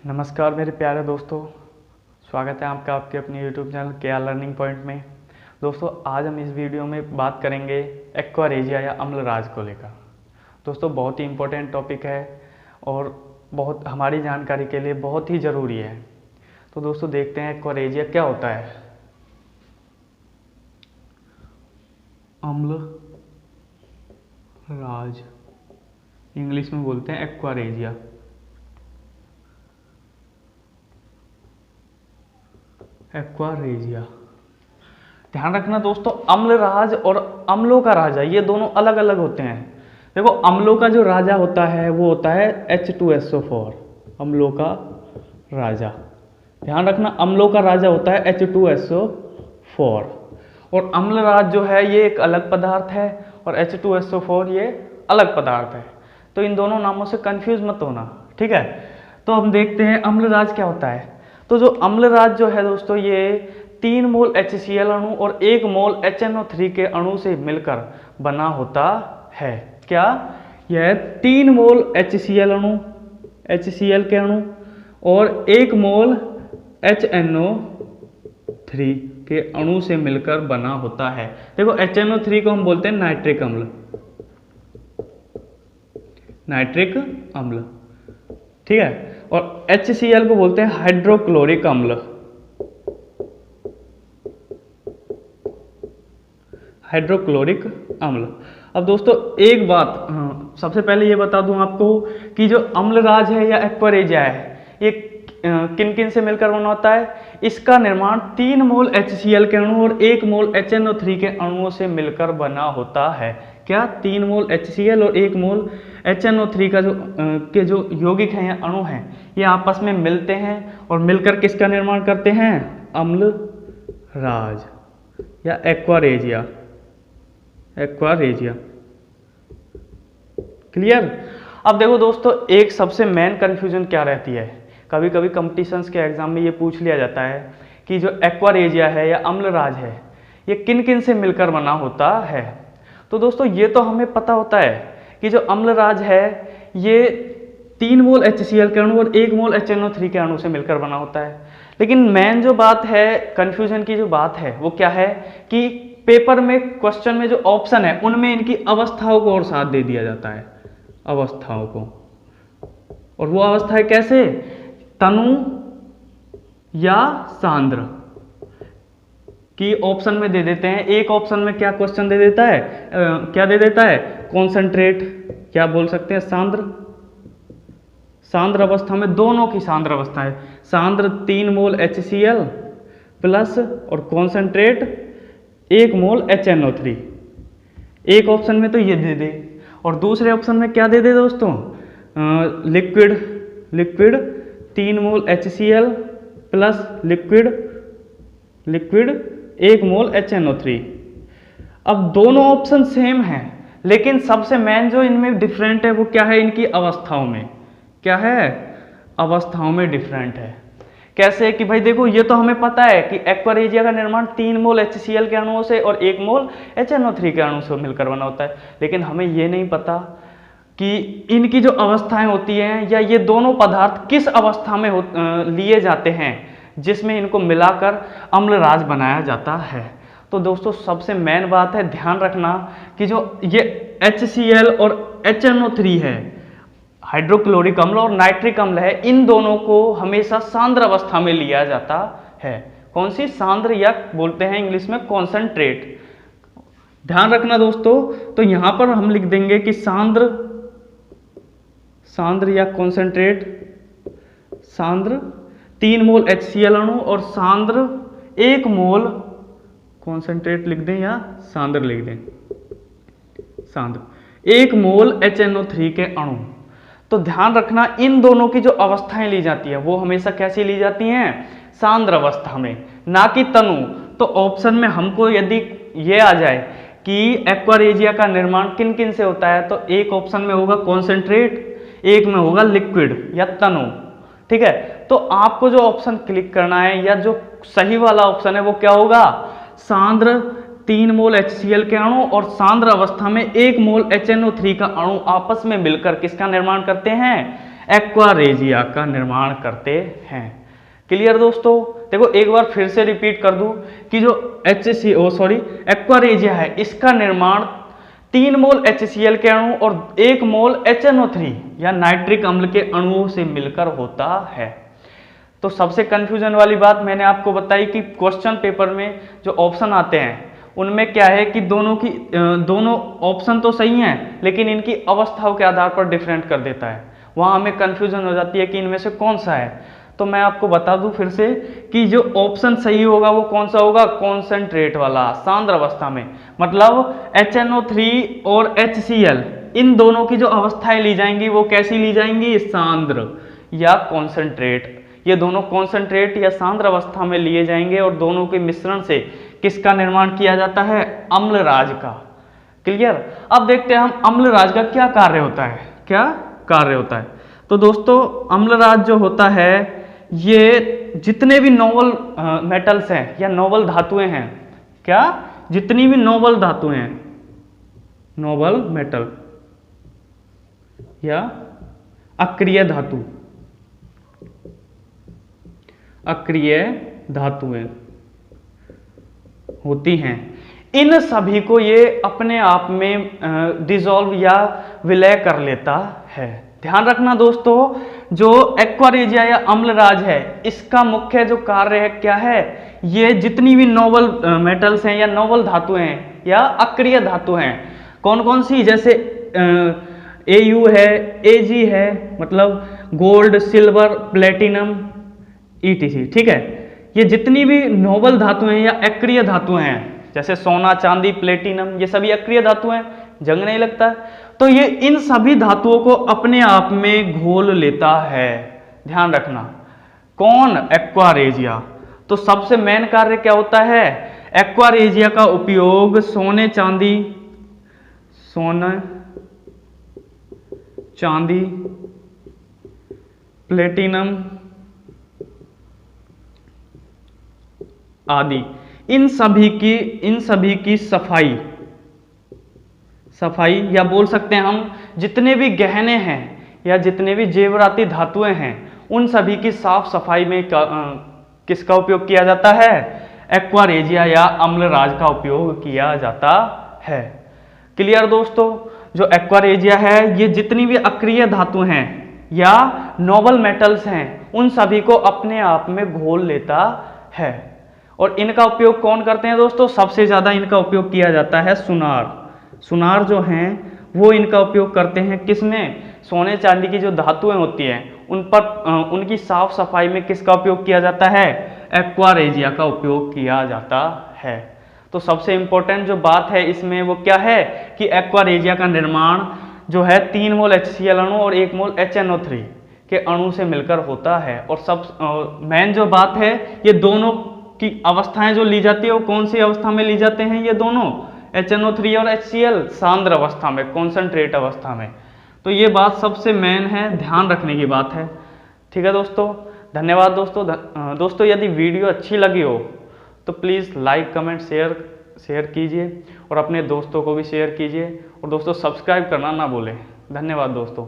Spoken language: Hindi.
नमस्कार मेरे प्यारे दोस्तों, स्वागत है आपका आपके अपने YouTube channel KR learning point में। दोस्तों आज हम इस वीडियो में बात करेंगे एक्वारेजिया या अम्लराज को लेकर। दोस्तों बहुत ही इम्पोर्टेंट टॉपिक है और बहुत हमारी जानकारी के लिए बहुत ही ज़रूरी है। तो दोस्तों देखते हैं एक्वारेजिया क्या होता है। अम्लराज इंग्लिश में बोलते हैं एक्वारेजिया। एक्वारेजिया, ध्यान रखना दोस्तों, अम्लराज और अम्लों का राजा ये दोनों अलग अलग होते हैं। देखो अम्लों का जो राजा होता है वो होता है H2SO4, अम्लों का राजा। ध्यान रखना, अम्लों का राजा होता है H2SO4 और अम्लराज जो है ये एक अलग पदार्थ है और H2SO4 ये अलग पदार्थ है। तो इन दोनों नामों से कंफ्यूज मत होना, ठीक है। तो हम देखते हैं अम्लराज क्या होता है। तो जो अम्लराज जो है दोस्तों ये 3 मोल HCl अणु और 1 मोल HNO3 के अणु से मिलकर बना होता है। क्या? यह 3 मोल HCl अणु, HCl के अणु और 1 मोल HNO3 के अणु से मिलकर बना होता है। देखो HNO3 को हम बोलते हैं नाइट्रिक अम्ल, नाइट्रिक अम्ल, ठीक है। और HCl को बोलते हैं हाइड्रोक्लोरिक अम्ल, हाइड्रोक्लोरिक अम्ल। अब दोस्तों एक बात सबसे पहले ये बता दूं आपको कि जो अम्लराज है या एक्वारेजिया है ये किन किन से मिलकर बना होता है। इसका निर्माण 3 मोल HCl के अणु और 1 मोल HNO3 के अणुओं से मिलकर बना होता है। क्या? 3 मोल HCl और 1 मोल HNO3 का जो यौगिक हैं या अणु हैं ये आपस में मिलते हैं और मिलकर किसका निर्माण करते हैं? अम्लराज या एक्वारेजिया, एक्वारेजिया। क्लियर? अब देखो दोस्तों एक सबसे मेन कंफ्यूजन क्या रहती है, कभी कभी कंपटीशंस के एग्जाम में ये पूछ लिया जाता है कि जो एक्वारेजिया है या अम्लराज है ये किन किन से मिलकर बना होता है। तो दोस्तों ये तो हमें पता होता है कि जो अम्लराज है ये 3 मोल HCl के अणु और 1 मोल HNO3 के अणु से मिलकर बना होता है। लेकिन मेन जो बात है, कंफ्यूजन की जो बात है वो क्या है कि पेपर में क्वेश्चन में जो ऑप्शन है उनमें इनकी अवस्थाओं को और साथ दे दिया जाता है, अवस्थाओं को। और वो अवस्थाएं कैसे? तनु या सांद्र की ऑप्शन में दे देते हैं। एक ऑप्शन में क्या क्वेश्चन दे देता है, क्या दे देता है? कॉन्सेंट्रेट, क्या बोल सकते हैं? सांद्र। सांद्र अवस्था में दोनों की सांद्र अवस्था है, सांद्र 3 मोल HCl प्लस और कॉन्सेंट्रेट 1 मोल HNO3। एक ऑप्शन में तो ये दे दे और दूसरे ऑप्शन में क्या दे दे दोस्तों? लिक्विड, लिक्विड 3 मोल HCl प्लस लिक्विड, लिक्विड 1 मोल HNO3। अब दोनों ऑप्शन सेम हैं लेकिन सबसे मेन जो इनमें डिफरेंट है वो क्या है? इनकी अवस्थाओं में। क्या है? अवस्थाओं में डिफरेंट है। कैसे? कि भाई देखो ये तो हमें पता है कि एक्वारेजिया का निर्माण 3 मोल HCl के अणुओं से और 1 मोल HNO3 के अणु से मिलकर बना होता है, लेकिन हमें ये नहीं पता कि इनकी जो अवस्थाएं होती हैं या ये दोनों पदार्थ किस अवस्था में लिए जाते हैं जिसमें इनको मिलाकर अम्लराज बनाया जाता है। तो दोस्तों सबसे मेन बात है, ध्यान रखना कि जो ये HCl और HNO3 है, हाइड्रोक्लोरिक अम्ल और नाइट्रिक अम्ल है, इन दोनों को हमेशा सांद्र अवस्था में लिया जाता है। कौन सी? सांद्र, या बोलते हैं इंग्लिश में कॉन्सेंट्रेट। ध्यान रखना दोस्तों, तो यहां पर हम लिख देंगे कि सांद्र, सांद्र या कॉन्सेंट्रेट, सांद्र 3 मोल HCl अणु और सांद्र 1 मोल, कॉन्सेंट्रेट लिख दें या सांद्र लिख दें, सांद्र 1 मोल HNO3 के अणु। तो ध्यान रखना इन दोनों की जो अवस्थाएं ली जाती है वो हमेशा कैसी ली जाती हैं? सांद्र अवस्था में, ना कि तनु। तो ऑप्शन में हमको यदि ये आ जाए कि एक्वारेजिया का निर्माण किन किन से होता है तो एक ऑप्शन में होगा कॉन्सेंट्रेट, एक में होगा लिक्विड या तनु, ठीक है। तो आपको जो ऑप्शन क्लिक करना है या जो सही वाला ऑप्शन है वो क्या होगा? सांद्र 3 मोल HCl के अणु और सांद्र अवस्था में 1 मोल HNO3 का अणु आपस में मिलकर किसका निर्माण करते हैं? एक्वारेजिया का निर्माण करते हैं। क्लियर दोस्तों? देखो एक बार फिर से रिपीट कर दूं कि जो एक्वारेजिया है इसका निर्माण 3 मोल HCl के अणु और 1 मोल HNO3 या नाइट्रिक अम्ल के अणुओं से मिलकर होता है। तो सबसे कंफ्यूजन वाली बात मैंने आपको बताई कि क्वेश्चन पेपर में जो ऑप्शन आते हैं उनमें क्या है कि दोनों ऑप्शन तो सही हैं लेकिन इनकी अवस्थाओं के आधार पर डिफरेंट कर देता है। वहां हमें कंफ्यूजन हो जाती है कि इनमें से कौन सा है। तो मैं आपको बता दूं फिर से कि जो ऑप्शन सही होगा वो कौन सा होगा, कॉन्सेंट्रेट वाला, सांद्र अवस्था में। मतलब HNO3 और HCl इन दोनों की जो अवस्थाएं ली जाएंगी वो कैसी ली जाएंगी, सांद्र या कॉन्सेंट्रेट। ये दोनों कॉन्सेंट्रेट या सांद्र अवस्था में लिए जाएंगे और दोनों के मिश्रण से किसका निर्माण किया जाता है, अम्लराज का। क्लियर? अब देखते हैं हम अम्लराज का क्या कार्य होता है, क्या कार्य होता है। तो दोस्तों अम्लराज जो होता है ये जितने भी नोबल मेटल्स हैं या नोबल धातुएं हैं, क्या, जितनी भी नोबल धातुएं हैं, नोबल मेटल या अक्रिय धातु, अक्रिय धातुएं होती हैं, इन सभी को ये अपने आप में डिसॉल्व या विलय कर लेता है। ध्यान रखना दोस्तों, जो एक्वारेजिया या अम्लराज है इसका मुख्य जो कार्य है क्या है, ये जितनी भी नोबल मेटल्स हैं या नोबल धातुएं हैं या अक्रिय धातु हैं, कौन कौन सी, जैसे Au है, Ag है, मतलब गोल्ड, सिल्वर, प्लेटिनम ETC, ठीक है। ये जितनी भी नोबल धातुएं हैं या अक्रिय धातुएं हैं, जैसे सोना, चांदी, प्लेटिनम, ये सभी अक्रिय धातुएं, जंग नहीं लगता, तो ये इन सभी धातुओं को अपने आप में घोल लेता है। ध्यान रखना, कौन, एक्वारेजिया। तो सबसे मेन कार्य क्या होता है, एक्वारेजिया का उपयोग सोने चांदी, प्लेटिनम आदि इन सभी की सफाई या बोल सकते हैं हम जितने भी गहने हैं या जितने भी जेवराती धातुएं हैं उन सभी की साफ सफाई में किसका उपयोग किया जाता है, एक्वारेजिया या अम्लराज का उपयोग किया जाता है। क्लियर दोस्तों? जो एक्वारेजिया है ये जितनी भी अक्रिय धातु हैं या नोबल मेटल्स हैं उन सभी को अपने आप में घोल लेता है। और इनका उपयोग कौन करते हैं दोस्तों, सबसे ज्यादा इनका उपयोग किया जाता है सुनार जो हैं वो इनका उपयोग करते हैं किसमें, सोने चांदी की जो धातुएं होती हैं उन पर उनकी साफ सफाई में किसका उपयोग किया जाता है, एक्वारेजिया का उपयोग किया जाता है। तो सबसे इंपॉर्टेंट जो बात है इसमें वो क्या है कि एक्वारेजिया का निर्माण जो है 3 मोल HCl अणु और 1 मोल HNO3 के अणु से मिलकर होता है। और सब मेन जो बात है, ये दोनों की अवस्थाएं जो ली जाती है वो कौन सी अवस्था में ली जाते हैं, ये दोनों HNO3 और HCl सांद्र अवस्था में, कॉन्सेंट्रेट अवस्था में। तो ये बात सबसे मेन है, ध्यान रखने की बात है। ठीक है दोस्तों, धन्यवाद दोस्तों। यदि वीडियो अच्छी लगी हो तो प्लीज़ लाइक, कमेंट, शेयर कीजिए और अपने दोस्तों को भी शेयर कीजिए। और दोस्तों सब्सक्राइब करना ना भूलें। धन्यवाद दोस्तों।